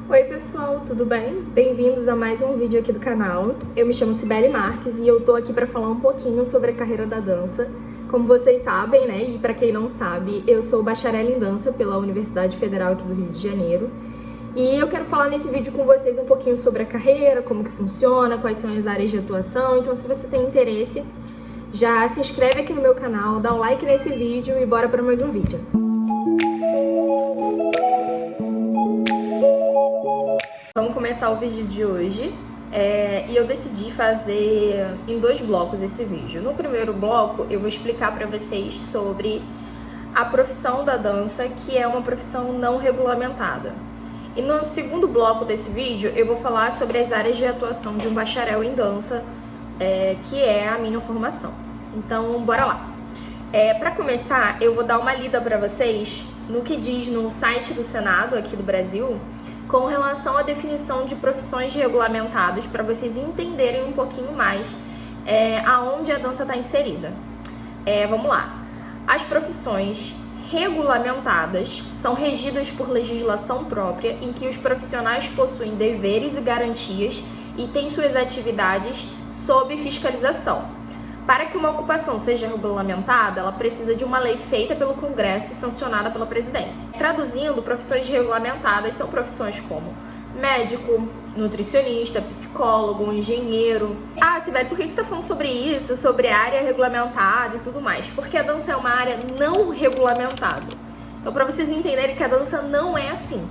Oi pessoal, tudo bem? Bem-vindos a mais um vídeo aqui do canal. Eu me chamo Cibele Marques e eu tô aqui para falar um pouquinho sobre a carreira da dança. Como vocês sabem, né, e para quem não sabe, eu sou bacharel em dança pela Universidade Federal aqui do Rio de Janeiro. E eu quero falar nesse vídeo com vocês um pouquinho sobre a carreira, como que funciona, quais são as áreas de atuação. Então, se você tem interesse, já se inscreve aqui no meu canal, dá um like nesse vídeo e bora para mais um vídeo. Vamos começar o vídeo de hoje e eu decidi fazer em dois blocos esse vídeo. No primeiro bloco eu vou explicar para vocês sobre a profissão da dança, que é uma profissão não regulamentada. E no segundo bloco desse vídeo eu vou falar sobre as áreas de atuação de um bacharel em dança, que é a minha formação. Então bora lá. Para começar, eu vou dar uma lida para vocês no que diz no site do Senado aqui do Brasil com relação à definição de profissões regulamentadas, para vocês entenderem um pouquinho mais aonde a dança está inserida. Vamos lá. As profissões regulamentadas são regidas por legislação própria, em que os profissionais possuem deveres e garantias e têm suas atividades sob fiscalização. Para que uma ocupação seja regulamentada, ela precisa de uma lei feita pelo Congresso e sancionada pela Presidência. Traduzindo, profissões regulamentadas são profissões como médico, nutricionista, psicólogo, engenheiro. Ah, Sibeli, por que você está falando sobre isso, sobre área regulamentada e tudo mais? Porque a dança é uma área não regulamentada. Então, para vocês entenderem que a dança não é assim.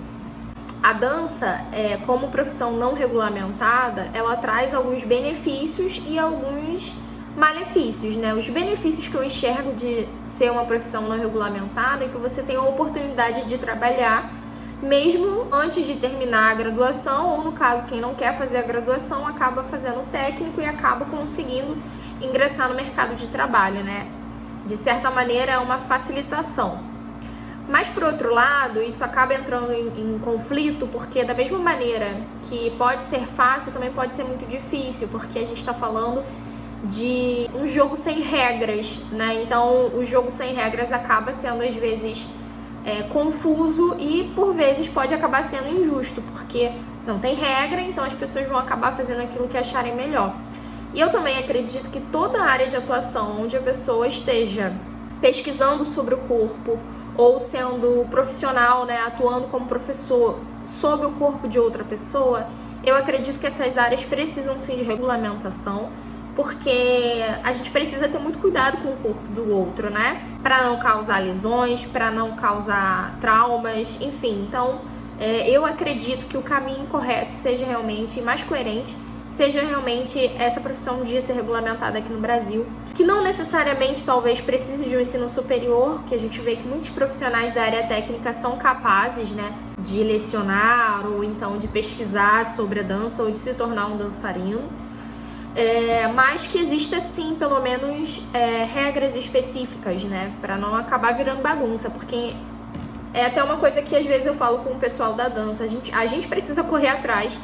A dança, como profissão não regulamentada, ela traz alguns benefícios e alguns malefícios, né? Os benefícios que eu enxergo de ser uma profissão não regulamentada é que você tem a oportunidade de trabalhar mesmo antes de terminar a graduação, ou no caso, quem não quer fazer a graduação acaba fazendo técnico e acaba conseguindo ingressar no mercado de trabalho, né? De certa maneira é uma facilitação. Mas por outro lado, isso acaba entrando em conflito, porque da mesma maneira que pode ser fácil, também pode ser muito difícil, porque a gente está falando de um jogo sem regras, né? Então o jogo sem regras acaba sendo às vezes confuso e por vezes pode acabar sendo injusto, porque não tem regra, então as pessoas vão acabar fazendo aquilo que acharem melhor. E eu também acredito que toda área de atuação onde a pessoa esteja pesquisando sobre o corpo ou sendo profissional, né, atuando como professor sobre o corpo de outra pessoa, eu acredito que essas áreas precisam sim de regulamentação, porque a gente precisa ter muito cuidado com o corpo do outro, né? Para não causar lesões, para não causar traumas, enfim. Então, eu acredito que o caminho correto seja realmente mais coerente, seja realmente essa profissão um dia ser regulamentada aqui no Brasil, que não necessariamente talvez precise de um ensino superior, que a gente vê que muitos profissionais da área técnica são capazes, né, de lecionar ou então de pesquisar sobre a dança ou de se tornar um dançarino. Mas que exista sim, pelo menos, regras específicas, né? Pra não acabar virando bagunça, porque é até uma coisa que às vezes eu falo com o pessoal da dança, a gente precisa correr atrás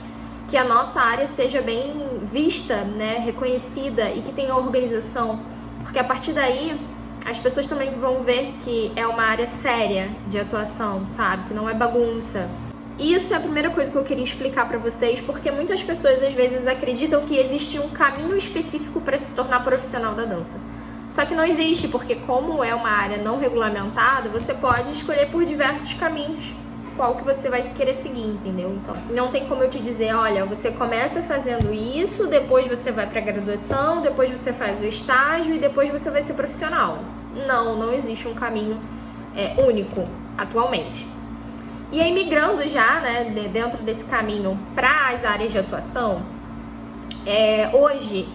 que a nossa área seja bem vista, né? Reconhecida e que tenha organização, porque a partir daí as pessoas também vão ver que é uma área séria de atuação, sabe? Que não é bagunça. Isso é a primeira coisa que eu queria explicar para vocês, porque muitas pessoas às vezes acreditam que existe um caminho específico para se tornar profissional da dança. Só que não existe, porque como é uma área não regulamentada, você pode escolher por diversos caminhos qual que você vai querer seguir, entendeu? Então, não tem como eu te dizer, olha, você começa fazendo isso, depois você vai para a graduação, depois você faz o estágio e depois você vai ser profissional. Não existe um caminho único atualmente. E aí, migrando já, né, dentro desse caminho para as áreas de atuação, hoje,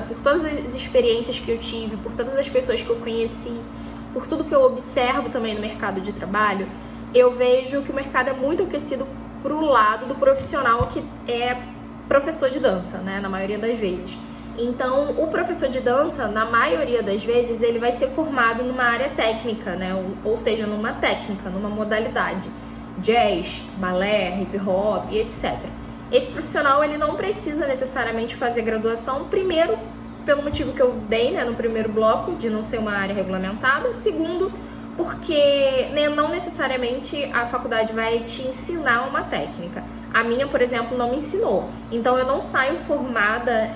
por todas as experiências que eu tive, por todas as pessoas que eu conheci, por tudo que eu observo também no mercado de trabalho, eu vejo que o mercado é muito aquecido para o lado do profissional que é professor de dança, né, na maioria das vezes. Então, o professor de dança, na maioria das vezes, ele vai ser formado numa área técnica, né, ou seja, numa técnica, numa modalidade. Jazz, balé, hip hop e etc. Esse profissional ele não precisa necessariamente fazer graduação, primeiro, pelo motivo que eu dei, né, no primeiro bloco, de não ser uma área regulamentada, segundo, porque né, não necessariamente a faculdade vai te ensinar uma técnica. A minha, por exemplo, não me ensinou. Então eu não saio formada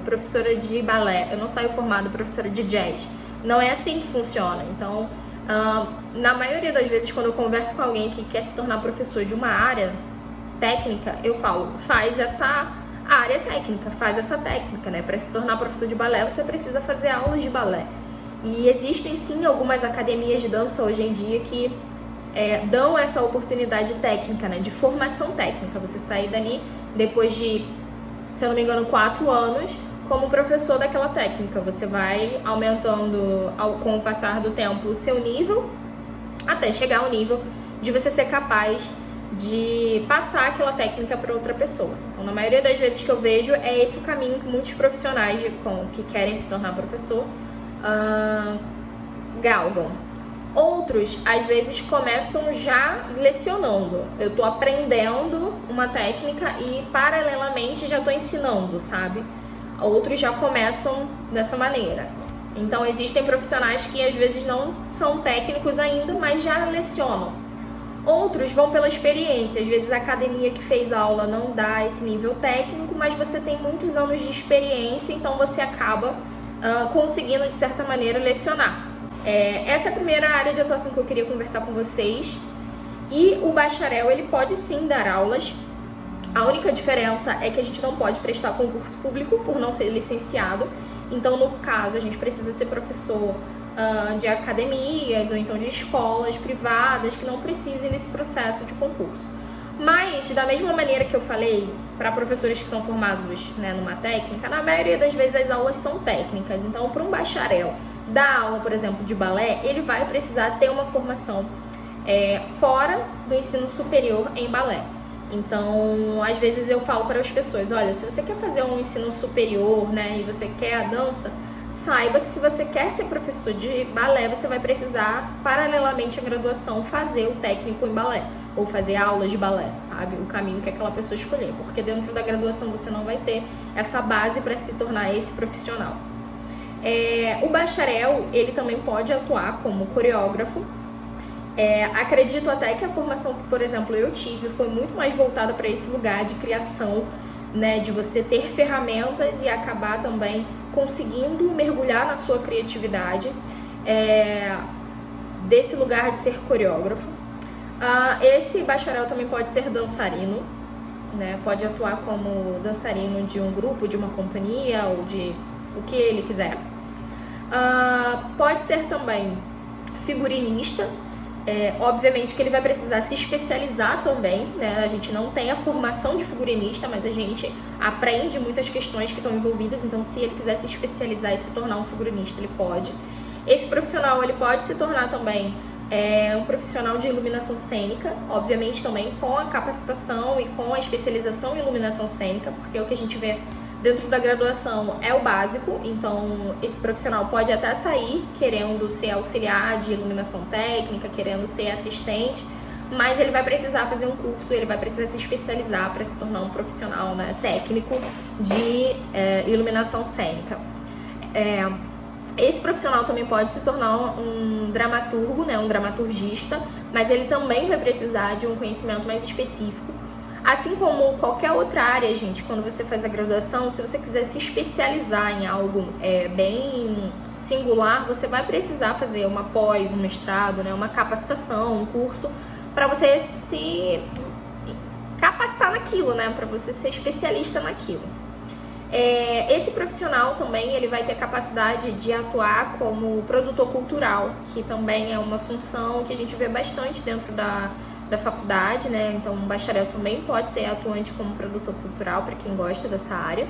professora de balé, eu não saio formada professora de jazz. Não é assim que funciona. Então, na maioria das vezes, quando eu converso com alguém que quer se tornar professor de uma área técnica, eu falo, faz essa área técnica, faz essa técnica, né? Para se tornar professor de balé, você precisa fazer aulas de balé. E existem sim algumas academias de dança hoje em dia que dão essa oportunidade técnica, né? De formação técnica. Você sair dali depois de, se eu não me engano, 4 anos como professor daquela técnica. Você vai aumentando com o passar do tempo o seu nível até chegar ao nível de você ser capaz de passar aquela técnica para outra pessoa. Então, na maioria das vezes que eu vejo, é esse o caminho que muitos profissionais que querem se tornar professor galgam. Outros, às vezes, começam já lecionando. Eu tô aprendendo uma técnica e, paralelamente, já tô ensinando, sabe? Outros já começam dessa maneira. Então, existem profissionais que, às vezes, não são técnicos ainda, mas já lecionam. Outros vão pela experiência. Às vezes, a academia que fez aula não dá esse nível técnico, mas você tem muitos anos de experiência, então você acaba conseguindo, de certa maneira, lecionar. Essa é a primeira área de atuação que eu queria conversar com vocês. E o bacharel, ele pode sim dar aulas. A única diferença é que a gente não pode prestar concurso público por não ser licenciado. Então, no caso, a gente precisa ser professor de academias ou então de escolas privadas que não precisem desse processo de concurso. Mas, da mesma maneira que eu falei para professores que são formados, né, numa técnica, na maioria das vezes as aulas são técnicas. Então, para um bacharel dar aula, por exemplo, de balé, ele vai precisar ter uma formação fora do ensino superior em balé. Então, às vezes eu falo para as pessoas, olha, se você quer fazer um ensino superior, né, e você quer a dança, saiba que se você quer ser professor de balé, você vai precisar, paralelamente à graduação, fazer o técnico em balé, ou fazer aulas de balé, sabe? O caminho que aquela pessoa escolher, porque dentro da graduação você não vai ter essa base para se tornar esse profissional. O bacharel, ele também pode atuar como coreógrafo. Acredito até que a formação que, por exemplo, eu tive foi muito mais voltada para esse lugar de criação, né, de você ter ferramentas e acabar também conseguindo mergulhar na sua criatividade, desse lugar de ser coreógrafo. Esse bacharel também pode ser dançarino, né, pode atuar como dançarino de um grupo, de uma companhia ou de o que ele quiser. Pode ser também figurinista. Obviamente que ele vai precisar se especializar também, né? A gente não tem a formação de figurinista, mas a gente aprende muitas questões que estão envolvidas, então se ele quiser se especializar e se tornar um figurinista, ele pode. Esse profissional, ele pode se tornar também um profissional de iluminação cênica, obviamente também com a capacitação e com a especialização em iluminação cênica, porque é o que a gente vê dentro da graduação é o básico, então esse profissional pode até sair querendo ser auxiliar de iluminação técnica, querendo ser assistente, mas ele vai precisar fazer um curso, ele vai precisar se especializar para se tornar um profissional, né, técnico de iluminação cênica. Esse profissional também pode se tornar um dramaturgo, né, um dramaturgista, mas ele também vai precisar de um conhecimento mais específico. Assim como qualquer outra área, gente, quando você faz a graduação, se você quiser se especializar em algo bem singular, você vai precisar fazer uma pós, um mestrado, né, uma capacitação, um curso, para você se capacitar naquilo, né, para você ser especialista naquilo. Esse profissional também ele vai ter capacidade de atuar como produtor cultural, que também é uma função que a gente vê bastante dentro da faculdade, né? Então, um bacharel também pode ser atuante como produtor cultural, para quem gosta dessa área.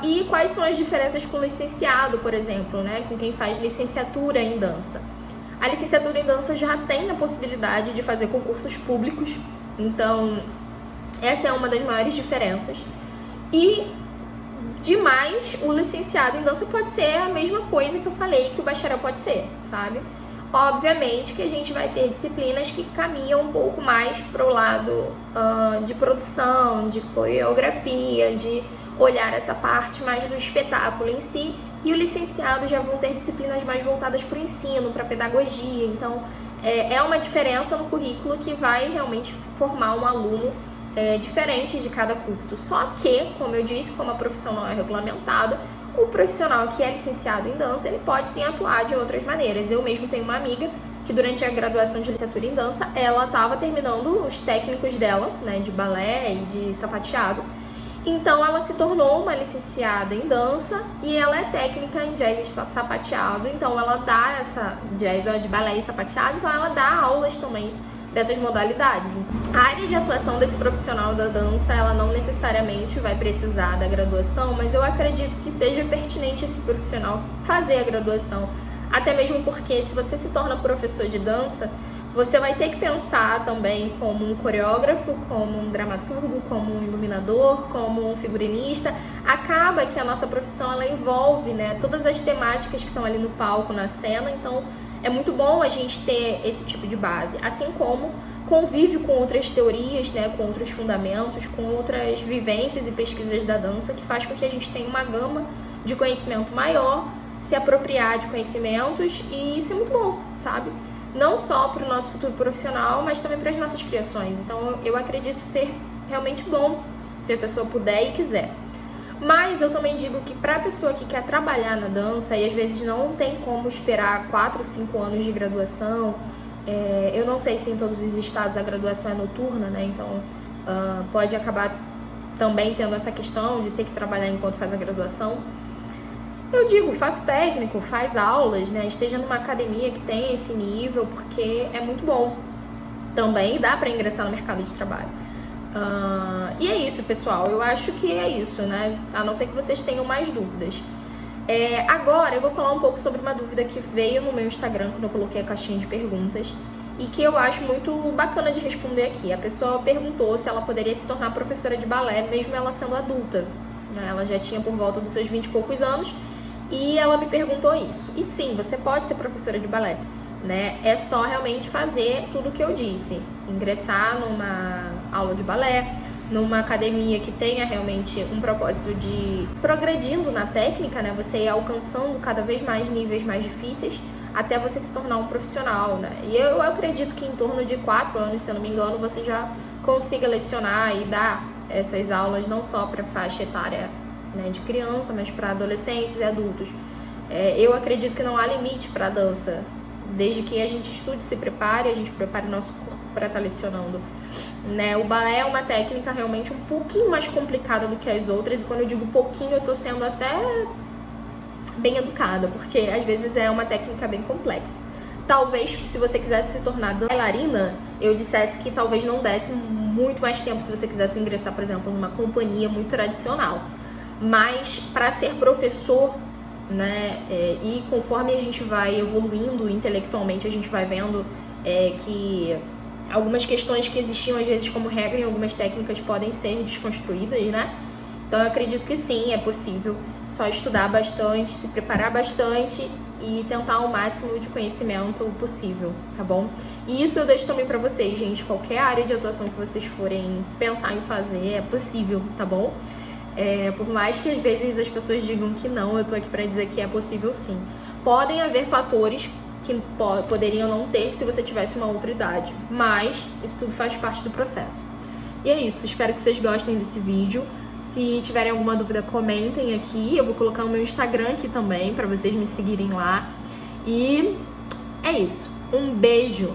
E quais são as diferenças com o licenciado, por exemplo, né? Com quem faz licenciatura em dança? A licenciatura em dança já tem a possibilidade de fazer concursos públicos, então essa é uma das maiores diferenças. E demais, o licenciado em dança pode ser a mesma coisa que eu falei que o bacharel pode ser, sabe? Obviamente que a gente vai ter disciplinas que caminham um pouco mais para o lado de produção, de coreografia, de olhar essa parte mais do espetáculo em si, E o licenciado já vão ter disciplinas mais voltadas para o ensino, para a pedagogia. Então, é uma diferença no currículo que vai realmente formar um aluno diferente de cada curso. Só que, como eu disse, como a profissão não é regulamentada, o profissional que é licenciado em dança, ele pode sim atuar de outras maneiras. Eu mesmo tenho uma amiga que durante a graduação de licenciatura em dança, ela estava terminando os técnicos dela, né, de balé e de sapateado. Então ela se tornou uma licenciada em dança e ela é técnica em jazz e sapateado. Então ela dá essa jazz de balé e sapateado, então ela dá aulas também dessas modalidades. A área de atuação desse profissional da dança, ela não necessariamente vai precisar da graduação, mas eu acredito que seja pertinente esse profissional fazer a graduação, até mesmo porque se você se torna professor de dança, você vai ter que pensar também como um coreógrafo, como um dramaturgo, como um iluminador, como um figurinista. Acaba que a nossa profissão, ela envolve, né, todas as temáticas que estão ali no palco, na cena, então é muito bom a gente ter esse tipo de base, assim como convive com outras teorias, né, com outros fundamentos, com outras vivências e pesquisas da dança, que faz com que a gente tenha uma gama de conhecimento maior, se apropriar de conhecimentos, e isso é muito bom, sabe? Não só para o nosso futuro profissional, mas também para as nossas criações. Então eu acredito ser realmente bom se a pessoa puder e quiser. Mas eu também digo que para a pessoa que quer trabalhar na dança e às vezes não tem como esperar 4, 5 anos de graduação, eu não sei se em todos os estados a graduação é noturna, né? Então pode acabar também tendo essa questão de ter que trabalhar enquanto faz a graduação. Eu digo, faça o técnico, faz aulas, né? Esteja numa academia que tenha esse nível, porque é muito bom. Também dá para ingressar no mercado de trabalho. E é isso, pessoal. Eu acho que é isso, né? A não ser que vocês tenham mais dúvidas. Agora eu vou falar um pouco sobre uma dúvida que veio no meu Instagram quando eu coloquei a caixinha de perguntas e que eu acho muito bacana de responder aqui. A pessoa perguntou se ela poderia se tornar professora de balé mesmo ela sendo adulta, né? Ela já tinha por volta dos seus 20 e poucos anos e ela me perguntou isso. E sim, você pode ser professora de balé, né? É só realmente fazer tudo o que eu disse. Ingressar numa aula de balé, numa academia que tenha realmente um propósito de progredindo na técnica, né? Você ir alcançando cada vez mais níveis mais difíceis até você se tornar um profissional, né? E eu acredito que em torno de 4 anos, se eu não me engano, você já consiga lecionar e dar essas aulas não só para faixa etária, né, de criança, mas para adolescentes e adultos. Eu acredito que não há limite para a dança, desde que a gente estude, se prepare, a gente prepare o nosso corpo para estar lecionando, né? O balé é uma técnica realmente um pouquinho mais complicada do que as outras, e quando eu digo pouquinho, eu tô sendo até bem educada, porque às vezes é uma técnica bem complexa. Talvez, se você quisesse se tornar bailarina, eu dissesse que talvez não desse muito mais tempo se você quisesse ingressar, por exemplo, numa companhia muito tradicional. Mas para ser professor, né, e conforme a gente vai evoluindo intelectualmente, a gente vai vendo que algumas questões que existiam às vezes como regra em algumas técnicas podem ser desconstruídas, né? Então eu acredito que sim, é possível. Só estudar bastante, se preparar bastante e tentar o máximo de conhecimento possível, tá bom? E isso eu deixo também pra vocês, gente. Qualquer área de atuação que vocês forem pensar em fazer é possível, tá bom? Por mais que às vezes as pessoas digam que não, eu tô aqui pra dizer que é possível sim. Podem haver fatores que poderiam não ter se você tivesse uma outra idade, mas isso tudo faz parte do processo. E é isso, espero que vocês gostem desse vídeo. Se tiverem alguma dúvida, comentem aqui. Eu vou colocar o meu Instagram aqui também, pra vocês me seguirem lá. E é isso. Um beijo!